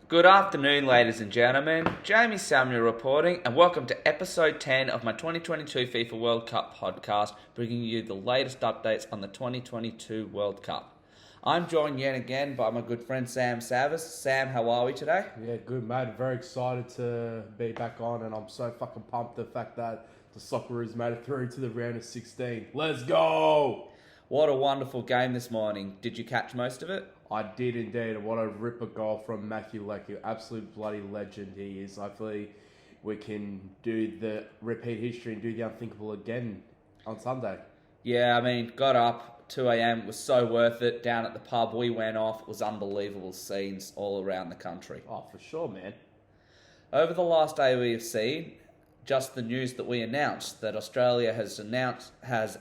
Good afternoon, ladies and gentlemen. Jamie Samuel reporting, and welcome to episode 10 of my 2022 FIFA World Cup podcast, bringing you the latest updates on the 2022 World Cup. I'm joined yet again by my good friend Sam Savvas. Sam, how are we today? Yeah, good, mate. Very excited to be back on, and I'm so fucking pumped the fact that the Socceroos made it through to the round of 16. Let's go! What a wonderful game this morning. Did you catch most of it? I did indeed. What a ripper goal from Matthew Leckie. Absolute bloody legend he is. Hopefully we can do the repeat history and do the unthinkable again on Sunday. Yeah, got up, 2 a.m, it was so worth it. Down at the pub, we went off. It was unbelievable scenes all around the country. Oh, for sure, man. Over the last day we have seen just the news that we announced that Australia has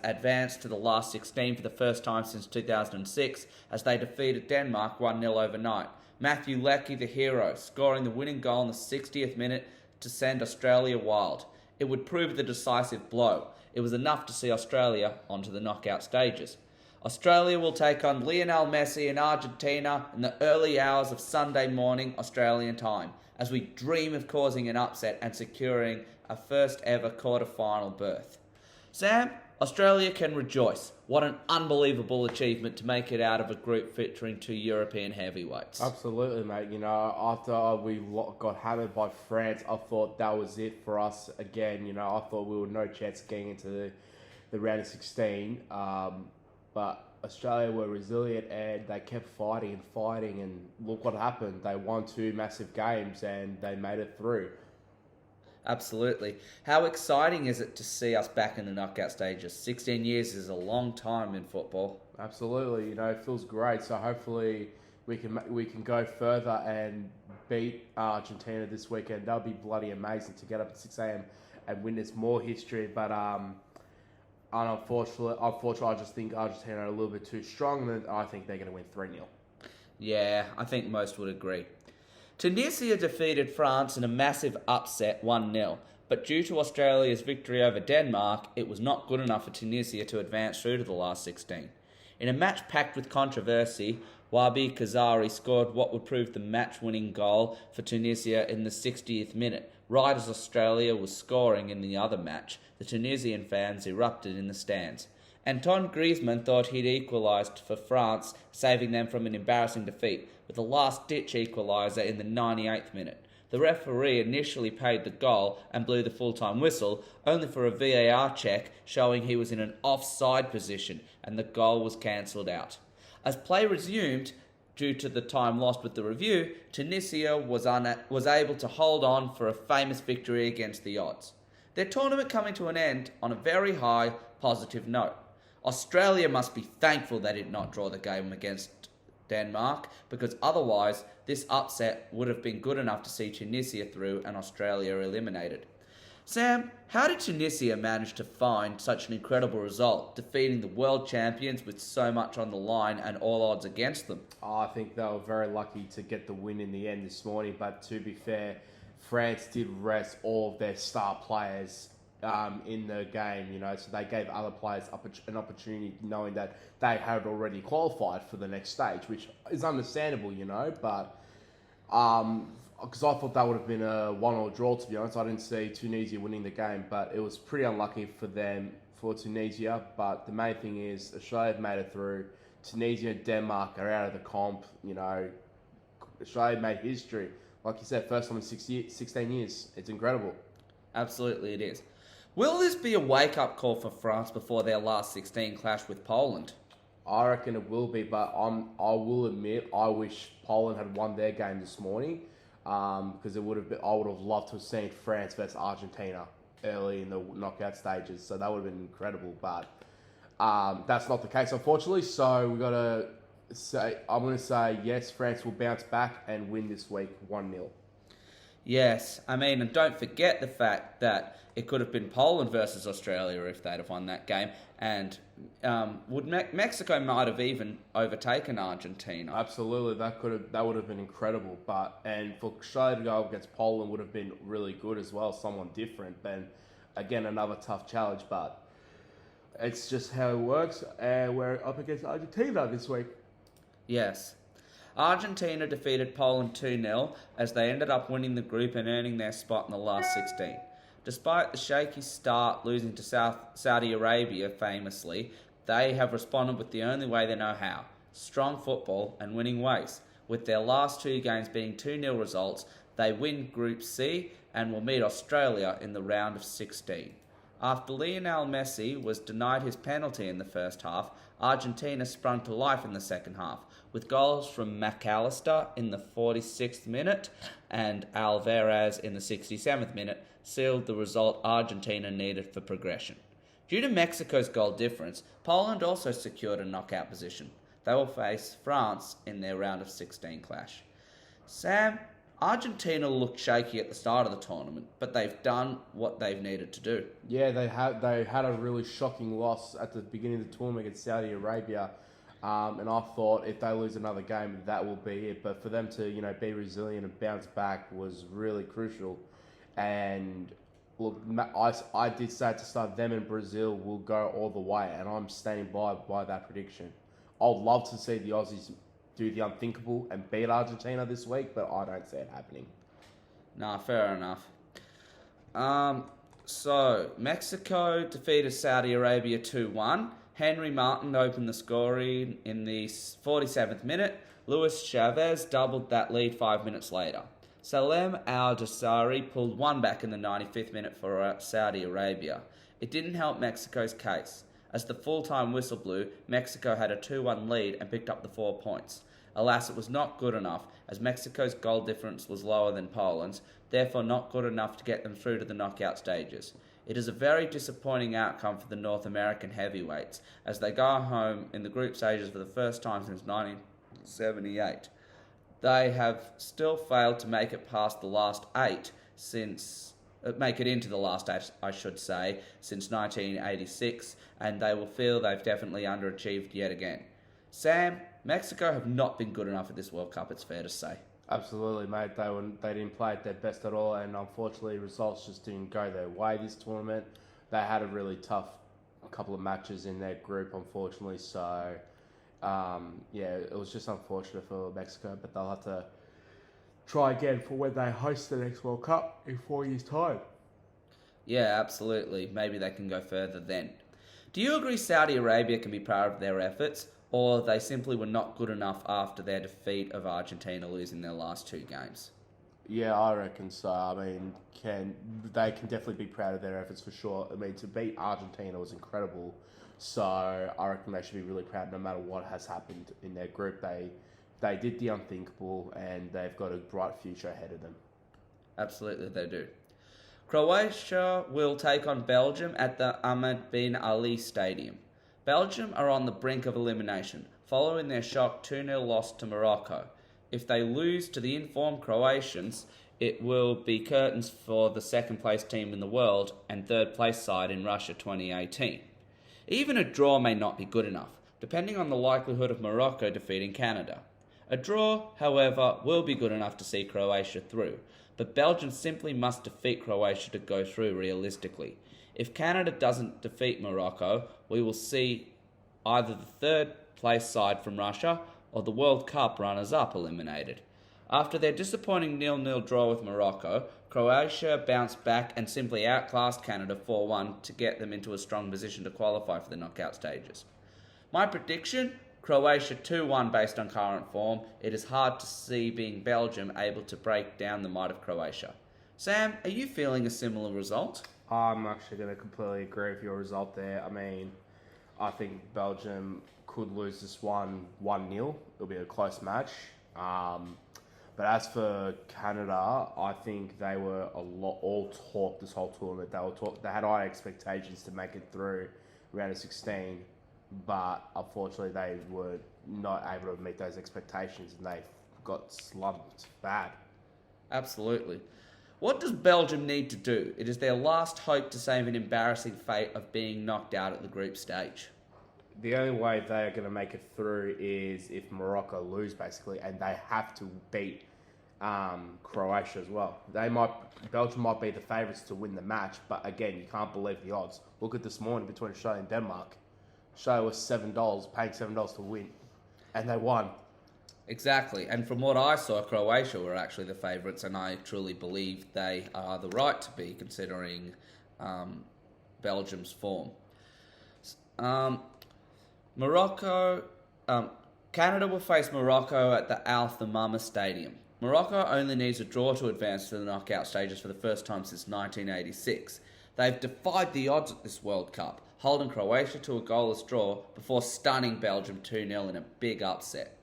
advanced to the last 16 for the first time since 2006 as they defeated Denmark 1-0 overnight. Matthew Leckie, the hero, scoring the winning goal in the 60th minute to send Australia wild. It would prove the decisive blow. It was enough to see Australia onto the knockout stages. Australia will take on Lionel Messi in Argentina in the early hours of Sunday morning Australian time, as we dream of causing an upset and securing a first ever quarter-final berth. Sam, Australia can rejoice. What an unbelievable achievement to make it out of a group featuring two European heavyweights. Absolutely, mate. After we got hammered by France, I thought that was it for us again. I thought we were no chance of getting into the round of 16. But Australia were resilient and they kept fighting, and look what happened. They won two massive games and they made it through. Absolutely. How exciting is it to see us back in the knockout stages? 16 years is a long time in football. Absolutely. It feels great. So hopefully we can go further and beat Argentina this weekend. That would be bloody amazing to get up at 6 a.m. and witness more history. But unfortunately, I just think Argentina are a little bit too strong, and I think they're going to win 3-0. Yeah, I think most would agree. Tunisia defeated France in a massive upset 1-0, but due to Australia's victory over Denmark, it was not good enough for Tunisia to advance through to the last 16. In a match packed with controversy, Wabi Kazari scored what would prove the match-winning goal for Tunisia in the 60th minute. Right as Australia was scoring in the other match, the Tunisian fans erupted in the stands. Antoine Griezmann thought he'd equalised for France, saving them from an embarrassing defeat, with a last-ditch equaliser in the 98th minute. The referee initially paid the goal and blew the full-time whistle, only for a VAR check showing he was in an offside position, and the goal was cancelled out. As play resumed, due to the time lost with the review, Tunisia was able to hold on for a famous victory against the odds. Their tournament coming to an end on a very high, positive note. Australia must be thankful they did not draw the game against Denmark, because otherwise this upset would have been good enough to see Tunisia through and Australia eliminated. Sam, how did Tunisia manage to find such an incredible result, defeating the world champions with so much on the line and all odds against them? I think they were very lucky to get the win in the end this morning, but to be fair, France did rest all of their star players in the game, so they gave other players an opportunity, knowing that they had already qualified for the next stage, which is understandable, but because I thought that would have been a 1-1 draw, to be honest. I didn't see Tunisia winning the game, but it was pretty unlucky for Tunisia. But the main thing is Australia have made it through. Tunisia and Denmark are out of the comp. Australia made history. Like you said, first time in 16 years. It's incredible. Absolutely it is. Will this be a wake-up call for France before their last 16 clash with Poland? I reckon it will be, but I will admit I wish Poland had won their game this morning, because I would have loved to have seen France versus Argentina early in the knockout stages. So that would have been incredible, but that's not the case, unfortunately. So I'm going to say yes, France will bounce back and win this week 1-0. Yes, and don't forget the fact that it could have been Poland versus Australia if they'd have won that game, and Mexico might have even overtaken Argentina. Absolutely, that would have been incredible. And for Australia to go against Poland would have been really good as well, someone different. Then again, another tough challenge, but it's just how it works. And we're up against Argentina this week. Yes. Argentina defeated Poland 2-0 as they ended up winning the group and earning their spot in the last 16. Despite the shaky start, losing to Saudi Arabia famously, they have responded with the only way they know how: strong football and winning ways. With their last two games being 2-0 results, they win Group C and will meet Australia in the round of 16. After Lionel Messi was denied his penalty in the first half, Argentina sprung to life in the second half, with goals from McAllister in the 46th minute and Alvarez in the 67th minute sealed the result Argentina needed for progression. Due to Mexico's goal difference, Poland also secured a knockout position. They will face France in their round of 16 clash. Sam, Argentina looked shaky at the start of the tournament, but they've done what they've needed to do. Yeah, they had a really shocking loss at the beginning of the tournament against Saudi Arabia, and I thought if they lose another game, that will be it. But for them to be resilient and bounce back was really crucial. And look, I did say at the start, them and Brazil will go all the way, and I'm standing by that prediction. I'd love to see the Aussies do the unthinkable and beat Argentina this week, but I don't see it happening. Nah, fair enough. So, Mexico defeated Saudi Arabia 2-1. Henry Martin opened the scoring in the 47th minute. Luis Chavez doubled that lead 5 minutes later. Salem Al-Jassari pulled one back in the 95th minute for Saudi Arabia. It didn't help Mexico's case. As the full-time whistle blew, Mexico had a 2-1 lead and picked up the 4 points. Alas, it was not good enough, as Mexico's goal difference was lower than Poland's, therefore not good enough to get them through to the knockout stages. It is a very disappointing outcome for the North American heavyweights, as they go home in the group stages for the first time since 1978. They have still failed to make it past the last 8 make it into the last 8, I should say, since 1986, and they will feel they've definitely underachieved yet again. Sam, Mexico have not been good enough at this World Cup, it's fair to say. Absolutely, mate. They didn't play at their best at all, and unfortunately, results just didn't go their way this tournament. They had a really tough couple of matches in their group, unfortunately. So, it was just unfortunate for Mexico, but they'll have to try again for when they host the next World Cup in 4 years' time. Yeah, absolutely. Maybe they can go further then. Do you agree Saudi Arabia can be proud of their efforts, or they simply were not good enough after their defeat of Argentina, losing their last 2 games? Yeah, I reckon so. I mean, they can definitely be proud of their efforts for sure. I mean, to beat Argentina was incredible. So I reckon they should be really proud no matter what has happened in their group. They did the unthinkable, and they've got a bright future ahead of them. Absolutely, they do. Croatia will take on Belgium at the Ahmed bin Ali Stadium. Belgium are on the brink of elimination, following their shock 2-0 loss to Morocco. If they lose to the informed Croatians, it will be curtains for the second-place team in the world and third-place side in Russia 2018. Even a draw may not be good enough, depending on the likelihood of Morocco defeating Canada. A draw, however, will be good enough to see Croatia through, but Belgium simply must defeat Croatia to go through realistically. If Canada doesn't defeat Morocco, we will see either the third-place side from Russia or the World Cup runners-up eliminated. After their disappointing 0-0 draw with Morocco, Croatia bounced back and simply outclassed Canada 4-1 to get them into a strong position to qualify for the knockout stages. My prediction? Croatia 2-1 based on current form. It is hard to see being Belgium able to break down the might of Croatia. Sam, are you feeling a similar result? I'm actually going to completely agree with your result there. I mean, I think Belgium could lose this one 1-0. It'll be a close match. But as for Canada, I think they were all talk this whole tournament. They had high expectations to make it through round of 16, but unfortunately they were not able to meet those expectations, and they got slumped bad. Absolutely. What does Belgium need to do? It is their last hope to save an embarrassing fate of being knocked out at the group stage. The only way they are going to make it through is if Morocco lose, basically, and they have to beat Croatia as well. Belgium might be the favourites to win the match, but again, you can't believe the odds. Look at this morning between Australia and Denmark. Australia was $7, paying $7 to win, and they won. Exactly, and from what I saw, Croatia were actually the favourites, and I truly believe they are the right to be, considering Belgium's form. Um, Morocco, Canada will face Morocco at the Al Thamama Stadium. Morocco only needs a draw to advance to the knockout stages for the first time since 1986. They've defied the odds at this World Cup, holding Croatia to a goalless draw before stunning Belgium 2-0 in a big upset.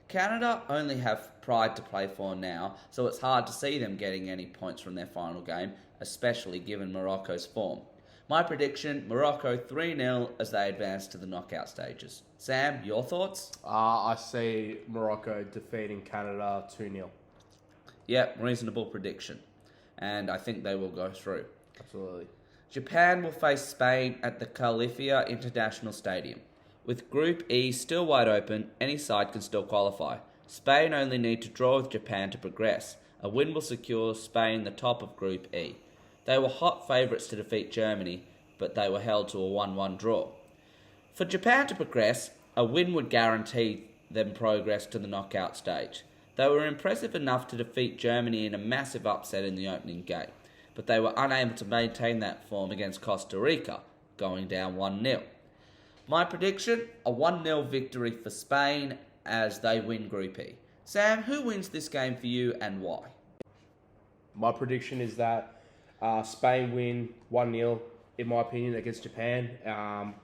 Canada only have pride to play for now, so it's hard to see them getting any points from their final game, especially given Morocco's form. My prediction, Morocco 3-0 as they advance to the knockout stages. Sam, your thoughts? I see Morocco defeating Canada 2-0. Yep, reasonable prediction. And I think they will go through. Absolutely. Japan will face Spain at the Califia International Stadium. With Group E still wide open, any side can still qualify. Spain only need to draw with Japan to progress. A win will secure Spain the top of Group E. They were hot favourites to defeat Germany, but they were held to a 1-1 draw. For Japan to progress, a win would guarantee them progress to the knockout stage. They were impressive enough to defeat Germany in a massive upset in the opening game, but they were unable to maintain that form against Costa Rica, going down 1-0. My prediction, a 1-0 victory for Spain as they win Group E. Sam, who wins this game for you and why? My prediction is that Spain win 1-0, in my opinion, against Japan.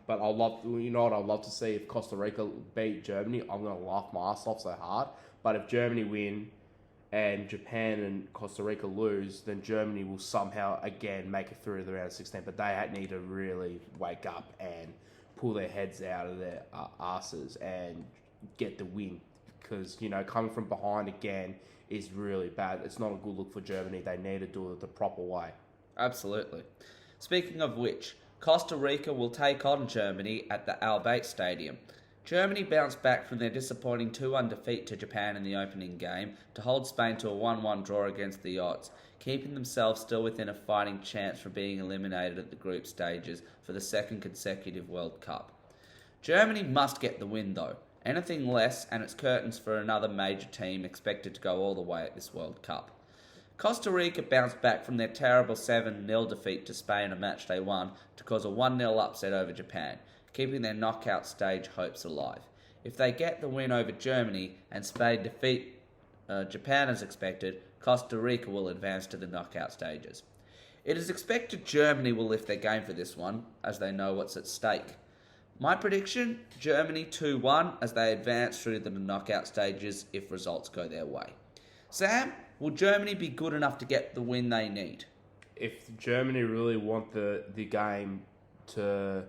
But I'd love to see if Costa Rica beat Germany. I'm going to laugh my ass off so hard. But if Germany win and Japan and Costa Rica lose, then Germany will somehow again make it through the round of 16. But they need to really wake up and pull their heads out of their asses and get the win. Because, coming from behind again is really bad. It's not a good look for Germany. They need to do it the proper way. Absolutely. Speaking of which, Costa Rica will take on Germany at the Al Bayt Stadium. Germany bounced back from their disappointing 2-1 defeat to Japan in the opening game to hold Spain to a 1-1 draw against the odds, keeping themselves still within a fighting chance from being eliminated at the group stages for the second consecutive World Cup. Germany must get the win though. Anything less and it's curtains for another major team expected to go all the way at this World Cup. Costa Rica bounced back from their terrible 7-0 defeat to Spain on matchday 1 to cause a 1-0 upset over Japan, keeping their knockout stage hopes alive. If they get the win over Germany and Spain defeat Japan as expected, Costa Rica will advance to the knockout stages. It is expected Germany will lift their game for this one, as they know what's at stake. My prediction, Germany 2-1 as they advance through the knockout stages if results go their way. Sam, will Germany be good enough to get the win they need? If Germany really want the game to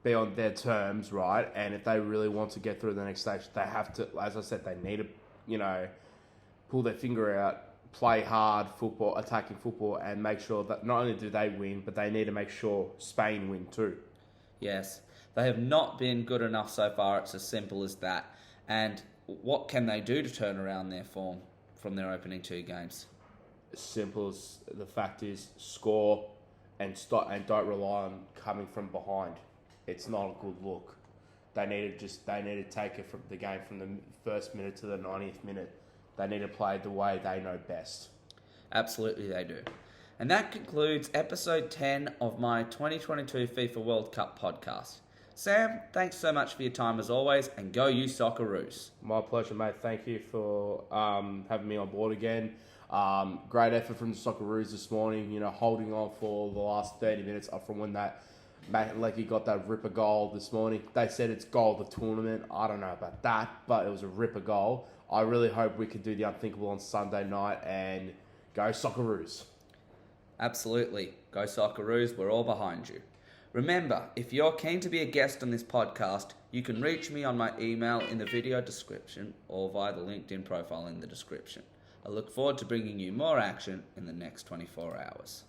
be on their terms, right, and if they really want to get through the next stage, they have to, as I said, they need to, pull their finger out, play hard football, attacking football, and make sure that not only do they win, but they need to make sure Spain win too. Yes, they have not been good enough so far, it's as simple as that. And what can they do to turn around their form from their opening 2 games? As simple as the fact is, score and don't rely on coming from behind. It's not a good look. They need to take it from the game from the first minute to the 90th minute. They need to play the way they know best. Absolutely they do. And that concludes episode 10 of my 2022 FIFA World Cup podcast. Sam, thanks so much for your time as always, and go you Socceroos. My pleasure, mate. Thank you for having me on board again. Great effort from the Socceroos this morning, holding on for the last 30 minutes up from when that Matt Leckie got that ripper goal this morning. They said it's goal of the tournament. I don't know about that, but it was a ripper goal. I really hope we can do the unthinkable on Sunday night and go Socceroos. Absolutely. Go Socceroos. We're all behind you. Remember, if you're keen to be a guest on this podcast, you can reach me on my email in the video description or via the LinkedIn profile in the description. I look forward to bringing you more action in the next 24 hours.